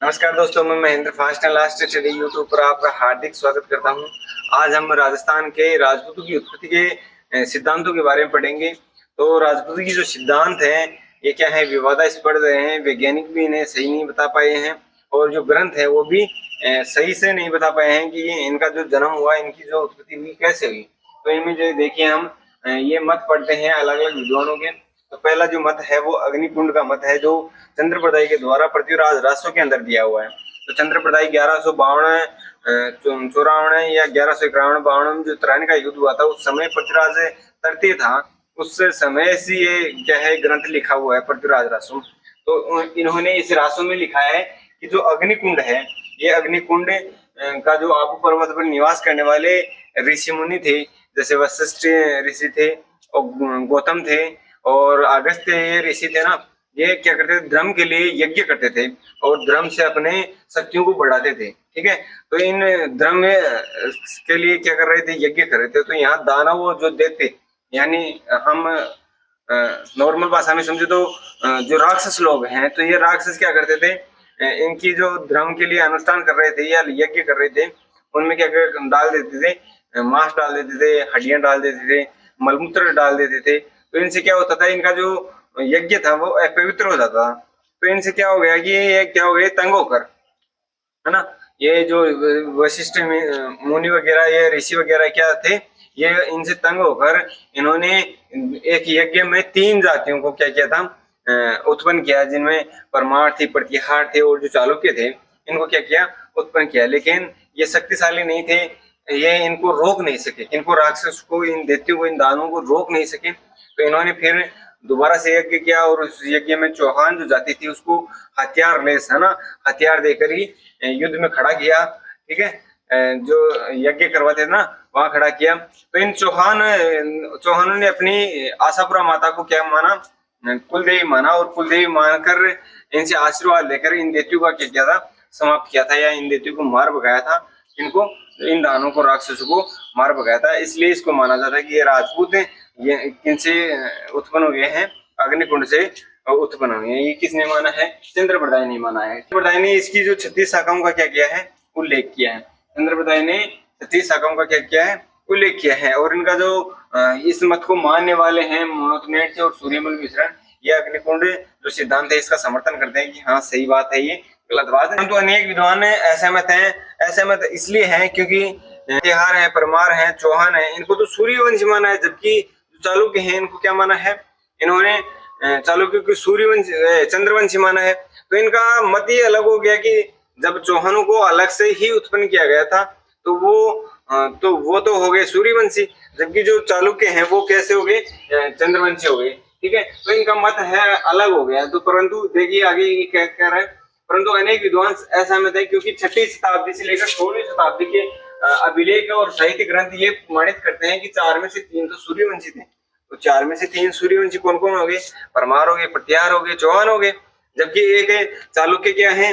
नमस्कार दोस्तों, मैं Mahendra fast and last study YouTube पर आपका हार्दिक स्वागत करता हूं। आज हम राजस्थान के राजपूतों की उत्पत्ति के सिद्धांतों के बारे में पढ़ेंगे। तो राजपूतों की जो सिद्धांत हैं ये क्या है, विवादास्पद रहे हैं, वैज्ञानिक भी इन्हें सही नहीं बता पाए हैं और जो ग्रंथ है वो भी सही से नहीं बता पाए हैं कि इनका जो जन्म हुआ, इनकी जो उत्पत्ति हुई कैसे हुई। तो इनमें जो देखिए हम ये मत पढ़ते हैं अलग अलग विद्वानों के। तो पहला जो मत है वो अग्निकुंड का मत है, जो चंद्रप्रदाय के द्वारा पृथ्वीराज रासो के अंदर दिया हुआ है। तो चंद्रप्रदाय 1152 चौरावन या 1151 में जो तराइन का युद्ध हुआ था, उस समय पृथ्वीराज तृतीय था। उस समय से ये क्या है ग्रंथ लिखा हुआ है पृथ्वीराज रासो। तो इन्होंने इस रासो में लिखा है कि जो अग्निकुंड है, ये अग्निकुंड का जो आबू पर्वत पर निवास करने वाले ऋषि मुनि थे, जैसे वशिष्ठ ऋषि थे और गौतम थे और अगस्त्य ये ऋषि थे ना, ये क्या करते थे, धर्म के लिए यज्ञ करते थे और धर्म से अपने शक्तियों को बढ़ाते थे। ठीक है, तो इन धर्म के लिए क्या कर रहे थे, यज्ञ कर रहे थे। तो यहाँ दानव जो देते, यानी हम नॉर्मल भाषा में समझे तो जो राक्षस लोग हैं, तो ये राक्षस क्या करते थे, इनकी जो धर्म के लिए अनुष्ठान कर रहे थे या यज्ञ कर रहे थे, उनमें क्या डाल देते थे, मांस डाल देते थे, हड्डियां डाल देते थे, मलमूत्र डाल देते थे। तो इनसे क्या होता था, इनका जो यज्ञ था वो अपवित्र हो जाता था। तो इनसे क्या हो गया कि ये क्या हो गए, तंग होकर, है ना, ये जो वशिष्ठ मुनि वगैरह, ये ऋषि वगैरह क्या थे, ये इनसे तंग होकर इन्होंने एक यज्ञ में 3 जातियों को क्या किया था, उत्पन्न किया, जिनमें परमार थे, प्रतिहार थे और जो चालुक्य थे, इनको क्या किया, उत्पन्न किया। लेकिन ये शक्तिशाली नहीं थे, ये इनको रोक नहीं सके, इनको राक्षस को, इन दैत्यों को, इन दानवों को रोक नहीं सके। तो इन्होंने फिर दोबारा से यज्ञ किया और उस यज्ञ में चौहान जो जाति थी उसको हथियार लेस, है ना, हथियार देकर ही युद्ध में खड़ा किया। ठीक है, जो यज्ञ करवाते थे ना वहां खड़ा किया। तो इन चौहानों ने अपनी आशापुरा माता को क्या माना, कुलदेवी माना, और कुलदेवी मानकर इनसे आशीर्वाद लेकर इन दैत्यों का क्या किया था, समाप्त किया था, या इन दैत्यों को मार भगाया था, इनको, इन दानों को, राक्षसों को मार भगाया था। इसलिए इसको माना जाता है कि ये राजपूत ये किनसे उत्पन्न हुए हैं, अग्निकुंड से उत्पन्न हुए हैं। ये किसने माना है, चंद्रप्रदाय ने माना है। चंद्रप्रदाय ने इसकी जो 36 शाखाओं का क्या किया है, उल्लेख किया है। चंद्रप्रदाय ने 36 शाखाओं का क्या किया है, उल्लेख किया है। और इनका जो इस मत को मानने वाले हैं मोनोथनेट और सूर्यमल मिश्रण, ये अग्निकुंड जो सिद्धांत है इसका समर्थन करते हैं कि हाँ सही बात है, ये गलत बात है। तो अनेक विद्वान असहमत हैं। असहमत इसलिए हैं क्योंकि तिहार है, परमार है, चौहान है, इनको तो सूर्यवंशी माना है, जबकि चालुक्य हैं इनको क्या माना है, इन्होंने चालुक्य को सूर्यवंश चंद्रवंशी माना है। तो इनका मत ये अलग हो गया कि जब चौहानों को अलग से ही उत्पन्न किया गया था तो वो तो हो गए सूर्यवंशी, जबकि जो चालुक्य हैं वो कैसे हो गए, चंद्रवंशी हो गए। ठीक है, तो इनका मत है अलग हो गया। तो परंतु देखिए आगे ये क्या कह रहा है, परंतु अनेक विद्वान असहमत है क्योंकि 6वीं शताब्दी से लेकर 16वीं शताब्दी के अभिलेख और साहित्य ग्रंथ ये प्रमाणित करते हैं कि 4 में से 3 तो सूर्यवंशी थे। तो 4 में से 3 सूर्यवंशी कौन कौन हो गए, परमार हो गए, प्रतिहार हो गए, चौहान हो गए, जबकि एक है चालुक्य क्या है,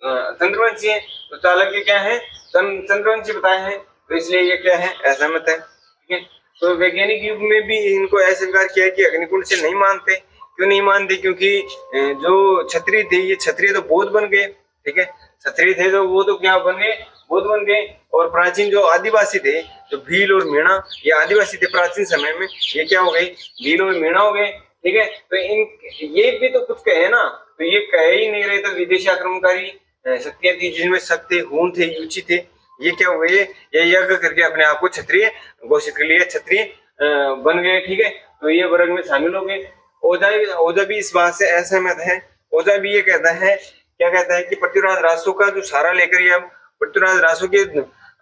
चंद्रवंशी है। तो चालुक्य क्या है, चंद्रवंशी बताए हैं, तो इसलिए ये क्या है, असहमत है। ठीक है, तो वैज्ञानिक युग में भी इनको ऐसे स्वीकार किया कि अग्निकुंड से नहीं मानते। क्यों नहीं मानते, क्योंकि जो क्षत्रिय थे, ये क्षत्रिय तो बौद्ध बन गए। ठीक है, क्षत्रिय थे तो वो तो क्या बन गए, बौद्ध बन गए। और प्राचीन जो आदिवासी थे, जो भील और मीणा, ये आदिवासी थे प्राचीन समय में, ये क्या हो गए, भील और मीणा हो गए। ठीक है, तो ये भी तो कुछ कहे ना, तो ये कह ही नहीं रहे। तो विदेशी आक्रमणकारी शक्तियां थी, जिनमें शक्ति, हुन थे, युचि थे, ये क्या हुए, ये यज्ञ करके अपने आप को क्षत्रिय घोषित कर लिया, क्षत्रिय बन गए। ठीक है, तो ये वर्ग में शामिल हो गए। ओझा भी इस बात से असहमत है। ओझा भी ये कहता है, क्या कहता है कि पृथ्वीराज रासो का जो सारा लेकर, ये पृथ्वीराज रासो के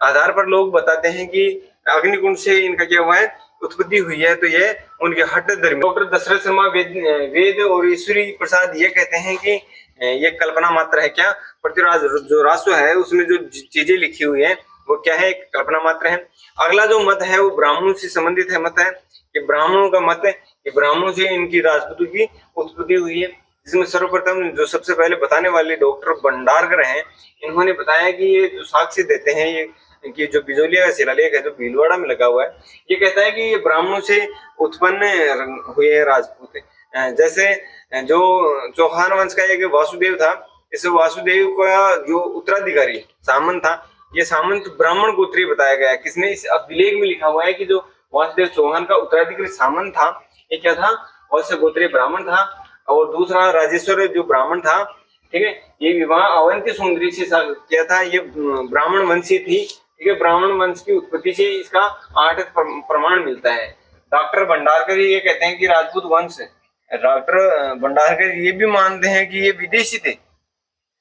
आधार पर लोग बताते हैं कि अग्निकुंड से इनका क्या हुआ है, उत्पत्ति हुई है। तो ये उनके हट धर्मी डॉक्टर दशरथ शर्मा वेद और ईश्वरी प्रसाद ये कहते हैं कि ये कल्पना मात्र है। क्या, पृथ्वीराज जो रासो है उसमें जो चीजें लिखी हुई है वो क्या है, कल्पना मात्र है। अगला जो मत है वो ब्राह्मणों से संबंधित है, मत है कि ब्राह्मणों का मत है कि ब्राह्मणों से इनकी राजपूतों की उत्पत्ति हुई है। जिसमें सर्वप्रथम जो सबसे पहले बताने वाले डॉक्टर भंडारकर हैं, इन्होंने बताया कि ये जो साक्ष्य देते हैं, ये कि जो बिजोलिया का शिलालेख है जो भीलवाड़ा में लगा हुआ है, ये कहता है कि ये ब्राह्मणों से उत्पन्न हुए राजपूत। जैसे जो चौहान वंश का एक वासुदेव था, इस वासुदेव का जो उत्तराधिकारी सामंत था, ये सामंत ब्राह्मण गोत्रीय बताया गया है। किसने? इस अभिलेख में लिखा हुआ है कि जो वासुदेव चौहान का उत्तराधिकारी सामंत था, ये क्या था? वत्स्य गोत्रीय ब्राह्मण था। और दूसरा राजेश्वर जो ब्राह्मण था, ठीक है, ये विवाह अवंती सुंदरी से किया था। ये ब्राह्मण वंशी थी, ठीक है। ब्राह्मण वंश की उत्पत्ति से इसका 8 प्रमाण मिलता है। डॉक्टर भंडारकर ये कहते हैं कि राजपूत वंश, डॉक्टर भंडारकर ये भी मानते हैं कि ये विदेशी थे।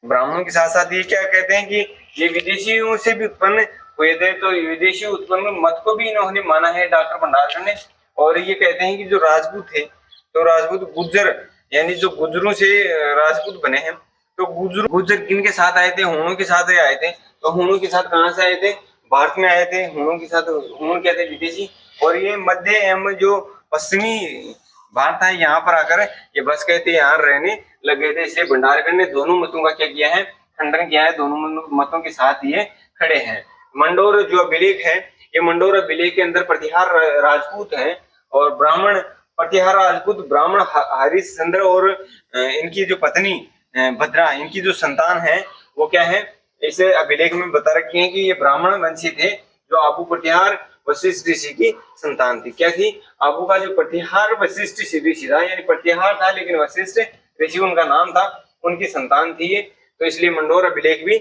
ब्राह्मणों के साथ साथ ये क्या कहते हैं कि ये विदेशियों से भी उत्पन्न हुए थे। तो विदेशी उत्पन्न मत को भी इन्होंने माना है डॉक्टर भंडारकर ने। और ये कहते हैं कि जो राजपूत थे, तो राजपूत गुर्जर, यानी जो गुर्जरों से राजपूत बने हैं। तो गुर्जर किन के साथ आए थे? हुणों के साथ आए थे। तो हुणों के साथ कहाँ से आए थे? भारत में आए थे। हुणों के साथ, हुण कहते हैं विदेशी। और ये मध्य एवं जो पश्चिमी भारत है, यहाँ पर आकर ये बस कहते यहाँ रहने लगे थे। इसलिए भंडारकर ने दोनों मतों का क्या किया है? खंडन किया है। दोनों मतों के साथ ये खड़े हैं। मंडोर जो अभिलेख है, ये मंडोर अभिलेख के अंदर प्रतिहार राजपूत हैं और ब्राह्मण, प्रतिहार राजपूत ब्राह्मण हरिश्चंद्र और इनकी जो पत्नी भद्रा, इनकी जो संतान है वो क्या है? इस अभिलेख में बता रखी है कि ये ब्राह्मण वंशी थे, जो आबू प्रतिहार वशिष्ठ ऋषि की संतान थी। क्या थी? आबू का जो प्रतिहार वशिष्ठ ऋषि था, यानी प्रतिहार था लेकिन वशिष्ठ ऋषि उनका नाम था, उनकी संतान थी ये। तो इसलिए मंडोर अभिलेख भी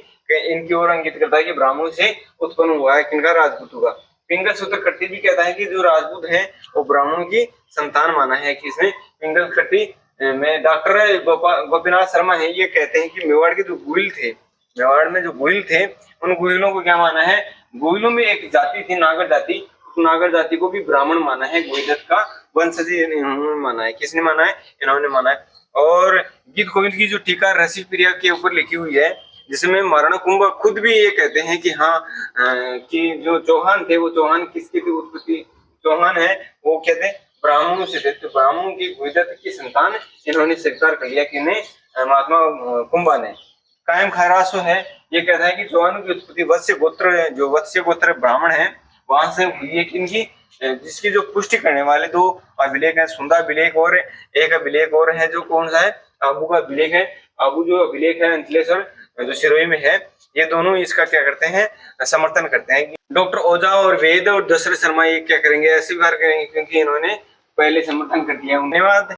इनकी ओर अंकित करता है कि ब्राह्मणों से उत्पन्न हुआ है। किनका? राजपूतों का। पिंगल सूत्रकृति भी कहता है कि जो राजपूत हैं वो ब्राह्मणों की संतान माना है। किसने? पिंगल कृति में डॉक्टर गोपीनाथ शर्मा है, ये कहते हैं कि मेवाड़ के जो गुहिल थे, मेवाड़ में जो गुहिल थे, उन गुहिलों को क्या माना है? गुहिलों में एक जाति थी नागर जाति, उस नागर जाति को भी ब्राह्मण माना है। गुहिलत का वंशज इन्होंने माना है। किसने माना है? इन्होंने माना है। और गीत गोविंद की जो टीका रसिक प्रिया के ऊपर लिखी हुई है, जिसमें महाराणा कुंभ खुद भी ये कहते हैं कि हाँ, कि जो चौहान थे वो चौहान किसकी थी उत्पत्ति? चौहान है वो कहते हैं ब्राह्मणों से थे। तो ब्राह्मणों की गुहिलत की संतान इन्होंने स्वीकार कर लिया। किन्हें? महात्मा कुंभा ने। कायम खैरासो है, ये कहता है कि चौहानों की उत्पत्ति वत्स्य गोत्र, जो वत्स्य गोत्र ब्राह्मण है वहां से हुई है। किनकी? जिसकी जो पुष्टि करने वाले 2 अभिलेख है, सुंदा अभिलेख और एक अभिलेख और है, जो कौन सा है? आबू का अभिलेख है। आबू जो अभिलेख है अंचलेश्वर जो सिरोही में है, ये दोनों इसका क्या करते हैं? समर्थन करते हैं। डॉक्टर ओझा और वेद और दशरथ शर्मा ये क्या करेंगे? अस्वीकार करेंगे, क्योंकि इन्होंने पहले समर्थन कर दिया। धन्यवाद।